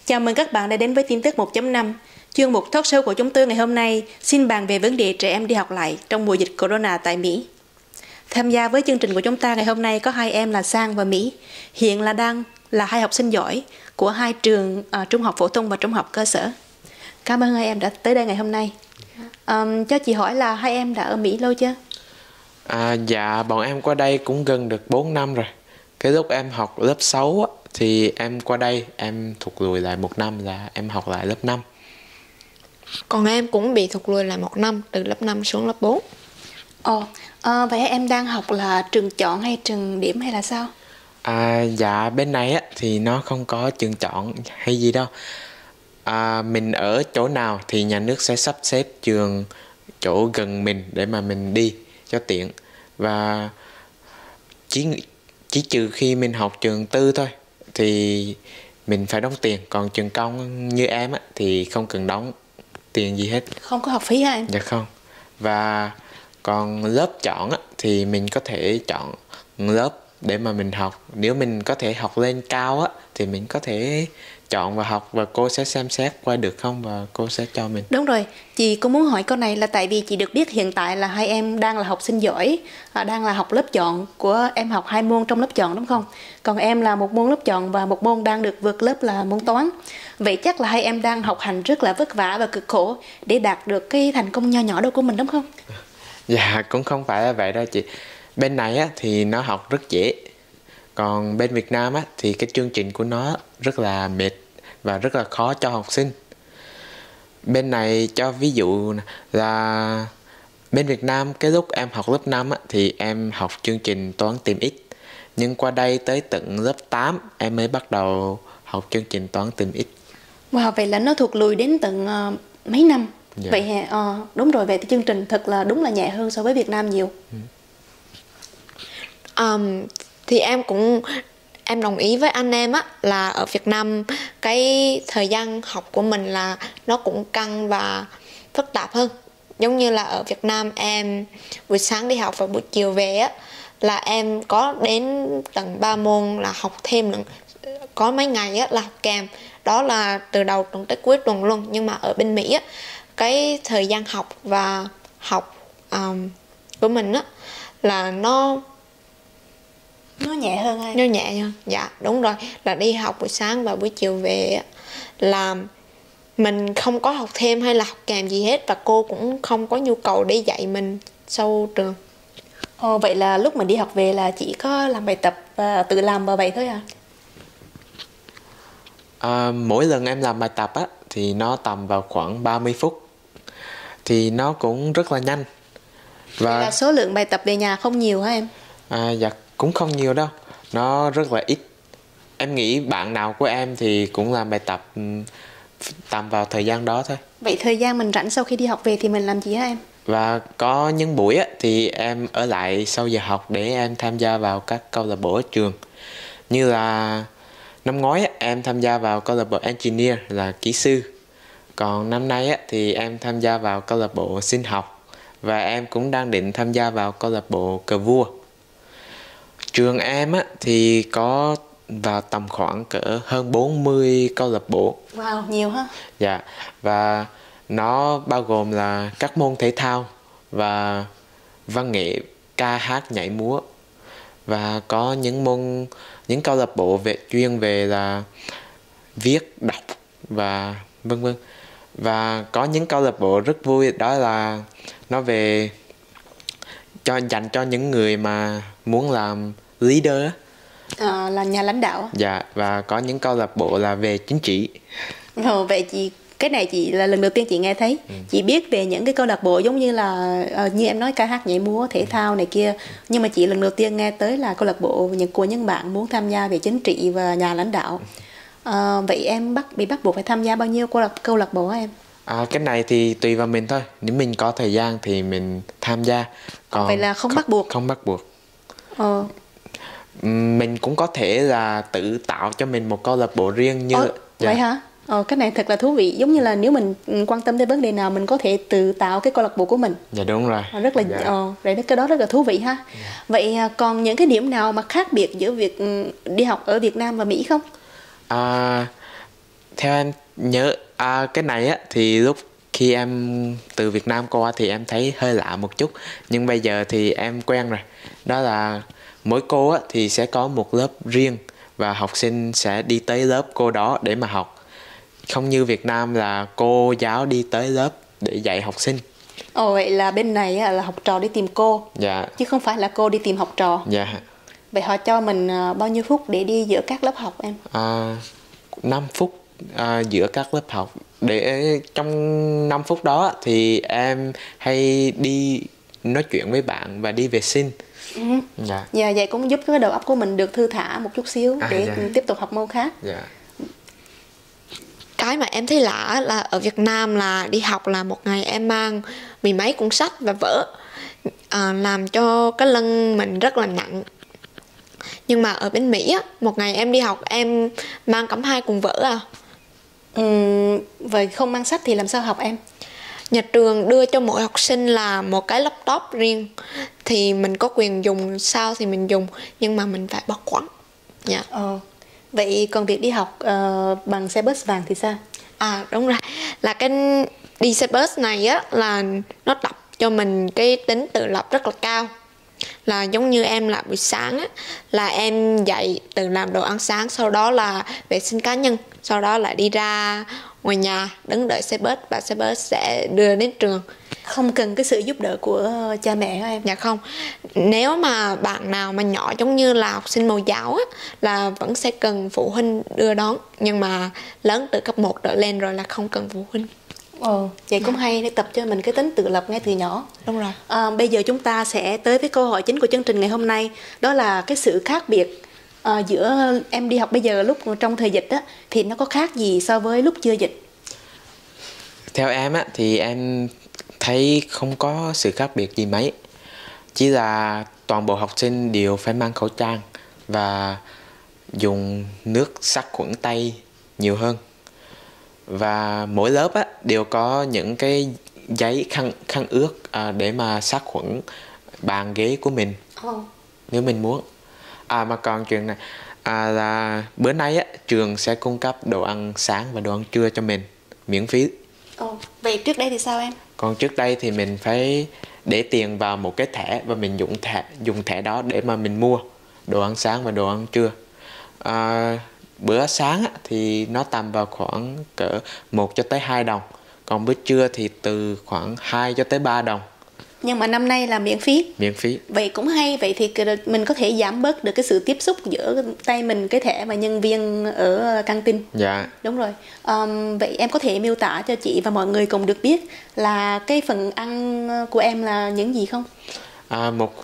Chào mừng các bạn đã đến với tin tức 1.5. Chuyên mục talk show của chúng tôi ngày hôm nay xin bàn về vấn đề trẻ em đi học lại trong mùa dịch corona tại Mỹ. Tham gia với chương trình của chúng ta ngày hôm nay có hai em là Sang và Mỹ. Hiện đang là hai học sinh giỏi của hai trường trung học phổ thông và trung học cơ sở. Cảm ơn hai em đã tới đây ngày hôm nay. Cho chị hỏi là hai em đã ở Mỹ lâu chưa? Dạ, bọn em qua đây cũng gần được 4 năm rồi. Cái lúc em học lớp 6 á, thì em qua đây, em thụt lùi lại 1 năm là em học lại lớp 5. Còn em cũng bị thụt lùi lại 1 năm, từ lớp 5 xuống lớp 4. Vậy em đang học là trường chọn hay trường điểm hay là sao? Dạ, bên này á, thì nó không có trường chọn hay gì đâu. Mình ở chỗ nào thì nhà nước sẽ sắp xếp trường chỗ gần mình để mà mình đi cho tiện. Và chỉ trừ khi mình học trường tư thôi thì mình phải đóng tiền. Còn trường công như em á, thì không cần đóng tiền gì hết. Không có học phí hả em? Dạ không. Và còn lớp chọn á, thì mình có thể chọn lớp để mà mình học. Nếu mình có thể học lên cao á, thì mình có thể chọn và học, và cô sẽ xem xét qua được không và cô sẽ cho mình. Đúng rồi, chị cũng muốn hỏi câu này là tại vì chị được biết hiện tại là hai em đang là học sinh giỏi, đang là học lớp chọn của em, học 2 môn trong lớp chọn đúng không? Còn em là một môn lớp chọn và một môn đang được vượt lớp là môn toán. Vậy chắc là hai em đang học hành rất là vất vả và cực khổ để đạt được cái thành công nho nhỏ đó của mình đúng không? Dạ, cũng không phải là vậy đâu chị. Bên này á, thì nó học rất dễ. Còn bên Việt Nam á, thì cái chương trình của nó rất là mệt và rất là khó cho học sinh. Bên này cho ví dụ là bên Việt Nam cái lúc em học lớp 5 á, thì em học chương trình toán tìm x. Nhưng qua đây tới tận lớp 8 em mới bắt đầu học chương trình toán tìm x. Wow, vậy là nó thụt lùi đến tận mấy năm. Dạ. Vậy đúng rồi, vậy thì chương trình thật là đúng là nhẹ hơn so với Việt Nam nhiều. Thì em đồng ý với anh em á, là ở Việt Nam cái thời gian học của mình là nó cũng căng và phức tạp hơn. Giống như là ở Việt Nam em buổi sáng đi học và buổi chiều về á, là em có đến tận 3 môn là học thêm nữa. Có mấy ngày á là học kèm, đó là từ đầu tuần tới cuối tuần luôn. Nhưng mà ở bên Mỹ á, cái thời gian học và học của mình á là nó nhẹ hơn hay? nó nhẹ hơn. Dạ đúng rồi, là đi học buổi sáng và buổi chiều về á, là mình không có học thêm hay là học kèm gì hết, và cô cũng không có nhu cầu để dạy mình sau trường. Vậy là lúc mình đi học về là chỉ có làm bài tập và tự làm vào vậy thôi à? Mỗi lần em làm bài tập á, thì nó tầm vào khoảng 30 phút. Thì nó cũng rất là nhanh. Và Vậy là số lượng bài tập về nhà không nhiều hả em? Dạ cũng không nhiều đâu, nó rất là ít. Em nghĩ bạn nào của em thì cũng làm bài tập tầm vào thời gian đó thôi. Vậy thời gian mình rảnh sau khi đi học về thì mình làm gì hả em? Và có những buổi á, thì em ở lại sau giờ học để em tham gia vào các câu lạc bộ ở trường. Như là năm ngoái á, em tham gia vào câu lạc bộ engineer là kỹ sư. Còn năm nay á, thì em tham gia vào câu lạc bộ sinh học. Và em cũng đang định tham gia vào câu lạc bộ cờ vua. Trường em á, thì có vào tầm khoảng cỡ hơn 40 câu lạc bộ. Wow, nhiều ha? Dạ, và nó bao gồm là các môn thể thao và văn nghệ, ca hát nhảy múa. Và có những câu lạc bộ chuyên về là viết, đọc và vân vân. Và có những câu lạc bộ rất vui, đó là nó về dành cho những người mà muốn làm leader á. Là nhà lãnh đạo. Dạ, và có những câu lạc bộ là về chính trị. Vậy cái này chị là lần đầu tiên chị nghe thấy. Chị biết về những cái câu lạc bộ giống như là như em nói ca hát nhảy múa, thể thao này kia. Nhưng mà chị lần đầu tiên nghe tới là câu lạc bộ của những bạn muốn tham gia về chính trị và nhà lãnh đạo. Vậy em bị bắt buộc phải tham gia bao nhiêu câu lạc bộ hả em? Cái này thì tùy vào mình thôi. Nếu mình có thời gian thì mình tham gia. Còn vậy là không bắt buộc. Không bắt buộc. Mình cũng có thể là tự tạo cho mình một câu lạc bộ riêng như vậy hả? Cái này thật là thú vị. Giống như là nếu mình quan tâm tới vấn đề nào mình có thể tự tạo cái câu lạc bộ của mình. Dạ đúng rồi. Rất là vậy cái đó rất là thú vị ha. Vậy còn những cái điểm nào mà khác biệt giữa việc đi học ở Việt Nam và Mỹ không? Theo em nhớ cái này á thì lúc khi em từ Việt Nam qua thì em thấy hơi lạ một chút, nhưng bây giờ thì em quen rồi. Đó là mỗi cô á thì sẽ có một lớp riêng và học sinh sẽ đi tới lớp cô đó để mà học. Không như Việt Nam là cô giáo đi tới lớp để dạy học sinh. Ồ, vậy là bên này á, là học trò đi tìm cô, Dạ. chứ không phải là cô đi tìm học trò. Dạ. Vậy họ cho mình bao nhiêu phút để đi giữa các lớp học em? 5 phút giữa các lớp học. Để trong 5 phút đó thì em hay đi nói chuyện với bạn và đi vệ sinh. Dạ. Dạ, vậy cũng giúp cái đầu óc của mình được thư thả một chút xíu để dạ. tiếp tục học môn khác. Dạ. Cái mà em thấy lạ là ở Việt Nam là đi học là một ngày em mang mười mấy cuốn sách và vở, làm cho cái lưng mình rất là nặng. Nhưng mà ở bên Mỹ á, một ngày em đi học em mang cắm 2 cuốn vở à. Vậy không mang sách thì làm sao học em? Nhà trường đưa cho mỗi học sinh là một cái laptop riêng, thì mình có quyền dùng sao thì mình dùng, nhưng mà mình phải bảo quản. Dạ. Vậy còn việc đi học bằng xe bus vàng thì sao? Đúng rồi, là cái đi xe bus này á là nó tập cho mình cái tính tự lập rất là cao. Là giống như em là buổi sáng á, là em dậy tự làm đồ ăn sáng, sau đó là vệ sinh cá nhân, sau đó lại đi ra ngoài nhà đứng đợi xe bus và xe bus sẽ đưa đến trường. Không cần cái sự giúp đỡ của cha mẹ hả em? Dạ không. Nếu mà bạn nào mà nhỏ giống như là học sinh mẫu giáo á, là vẫn sẽ cần phụ huynh đưa đón. Nhưng mà lớn từ cấp 1 trở lên rồi là không cần phụ huynh. Vậy cũng hay để tập cho mình cái tính tự lập ngay từ nhỏ. Đúng rồi. Bây giờ chúng ta sẽ tới với câu hỏi chính của chương trình ngày hôm nay. Đó là cái sự khác biệt giữa em đi học bây giờ lúc trong thời dịch á, thì nó có khác gì so với lúc chưa dịch? Theo em á thì em thấy không có sự khác biệt gì mấy. Chỉ là toàn bộ học sinh đều phải mang khẩu trang và dùng nước sát khuẩn tay nhiều hơn. Và mỗi lớp á đều có những cái giấy khăn ướt để mà sát khuẩn bàn ghế của mình nếu mình muốn. Mà còn chuyện này là bữa nay á trường sẽ cung cấp đồ ăn sáng và đồ ăn trưa cho mình miễn phí. Vậy trước đây thì sao em? Còn trước đây thì mình phải để tiền vào một cái thẻ và mình dùng thẻ đó để mà mình mua đồ ăn sáng và đồ ăn trưa. Bữa sáng thì nó tầm vào khoảng cỡ 1 cho tới 2 đồng. Còn bữa trưa thì từ khoảng 2 cho tới 3 đồng. Nhưng mà năm nay là miễn phí. Miễn phí. Vậy cũng hay. Vậy thì mình có thể giảm bớt được cái sự tiếp xúc giữa tay mình, cái thẻ và nhân viên ở căng tin. Dạ. Đúng rồi. Vậy em có thể miêu tả cho chị và mọi người cùng được biết là cái phần ăn của em là những gì không? Một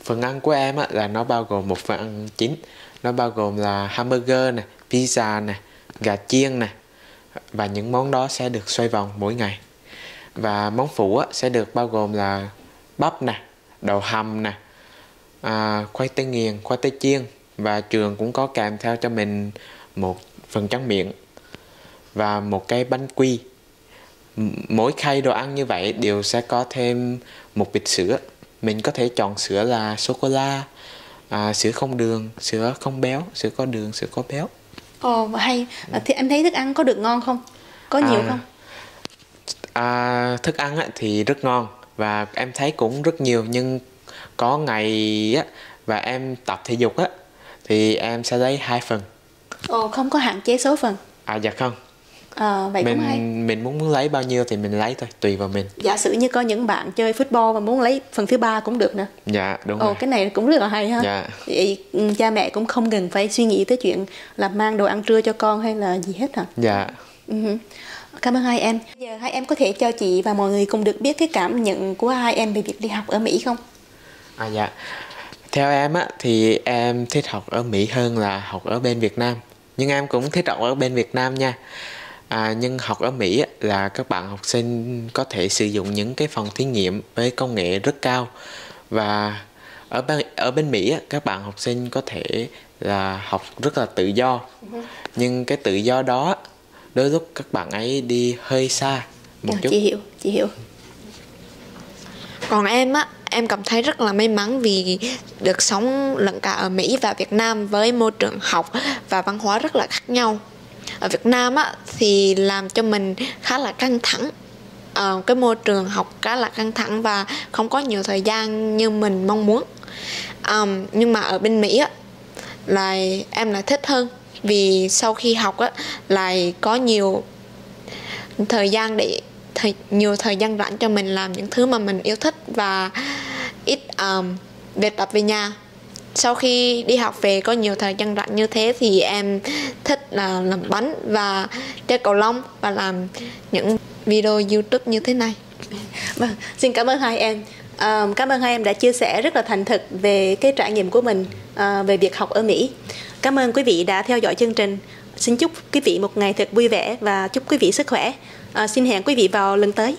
phần ăn của em là nó bao gồm một phần ăn chính. Nó bao gồm là hamburger nè, pizza nè, gà chiên nè. Và những món đó sẽ được xoay vòng mỗi ngày. Và món phụ sẽ được bao gồm là bắp nè, đậu hầm nè, khoai tây nghiền, khoai tây chiên. Và trường cũng có kèm theo cho mình một phần tráng miệng và một cái bánh quy. Mỗi khay đồ ăn như vậy đều sẽ có thêm một bịch sữa. Mình có thể chọn sữa là sô-cô-la, sữa không đường, sữa không béo, sữa có đường, sữa có béo. Hay. Thì em thấy thức ăn có được ngon không? Có nhiều không? Thức ăn thì rất ngon và em thấy cũng rất nhiều, nhưng có ngày và em tập thể dục thì em sẽ lấy 2 phần. Không có hạn chế số phần. Dạ không. Vậy cũng hay. Mình muốn lấy bao nhiêu thì mình lấy thôi, tùy vào mình. Giả sử như có những bạn chơi football mà muốn lấy phần thứ 3 cũng được nữa. Dạ đúng rồi. Cái này cũng rất là hay ha. Dạ. Vậy cha mẹ cũng không cần phải suy nghĩ tới chuyện là mang đồ ăn trưa cho con hay là gì hết hả? Dạ. Cảm ơn hai em. Bây giờ hai em có thể cho chị và mọi người cùng được biết cái cảm nhận của hai em về việc đi học ở Mỹ không? Dạ. Theo em thì em thích học ở Mỹ hơn là học ở bên Việt Nam. Nhưng em cũng thích học ở bên Việt Nam nha. Nhưng học ở Mỹ là các bạn học sinh có thể sử dụng những cái phòng thí nghiệm với công nghệ rất cao. Và ở bên Mỹ các bạn học sinh có thể là học rất là tự do. Nhưng cái tự do đó đôi lúc các bạn ấy đi hơi xa một chút. Chị hiểu. Còn em cảm thấy rất là may mắn vì được sống lẫn cả ở Mỹ và Việt Nam với môi trường học và văn hóa rất là khác nhau. ở Việt Nam á thì làm cho mình khá là căng thẳng. Cái môi trường học khá là căng thẳng và không có nhiều thời gian như mình mong muốn. Nhưng mà ở bên Mỹ á em lại thích hơn, vì sau khi học á lại có nhiều thời gian nhiều thời gian rảnh cho mình làm những thứ mà mình yêu thích và ít việc tập về nhà. Sau khi đi học về có nhiều thời gian rảnh như thế thì em thích là làm bánh và chơi cầu lông và làm những video YouTube như thế này. Vâng, xin cảm ơn hai em. Cảm ơn hai em đã chia sẻ rất là thành thực về cái trải nghiệm của mình về việc học ở Mỹ. Cảm ơn quý vị đã theo dõi chương trình. Xin chúc quý vị một ngày thật vui vẻ và chúc quý vị sức khỏe. Xin hẹn quý vị vào lần tới.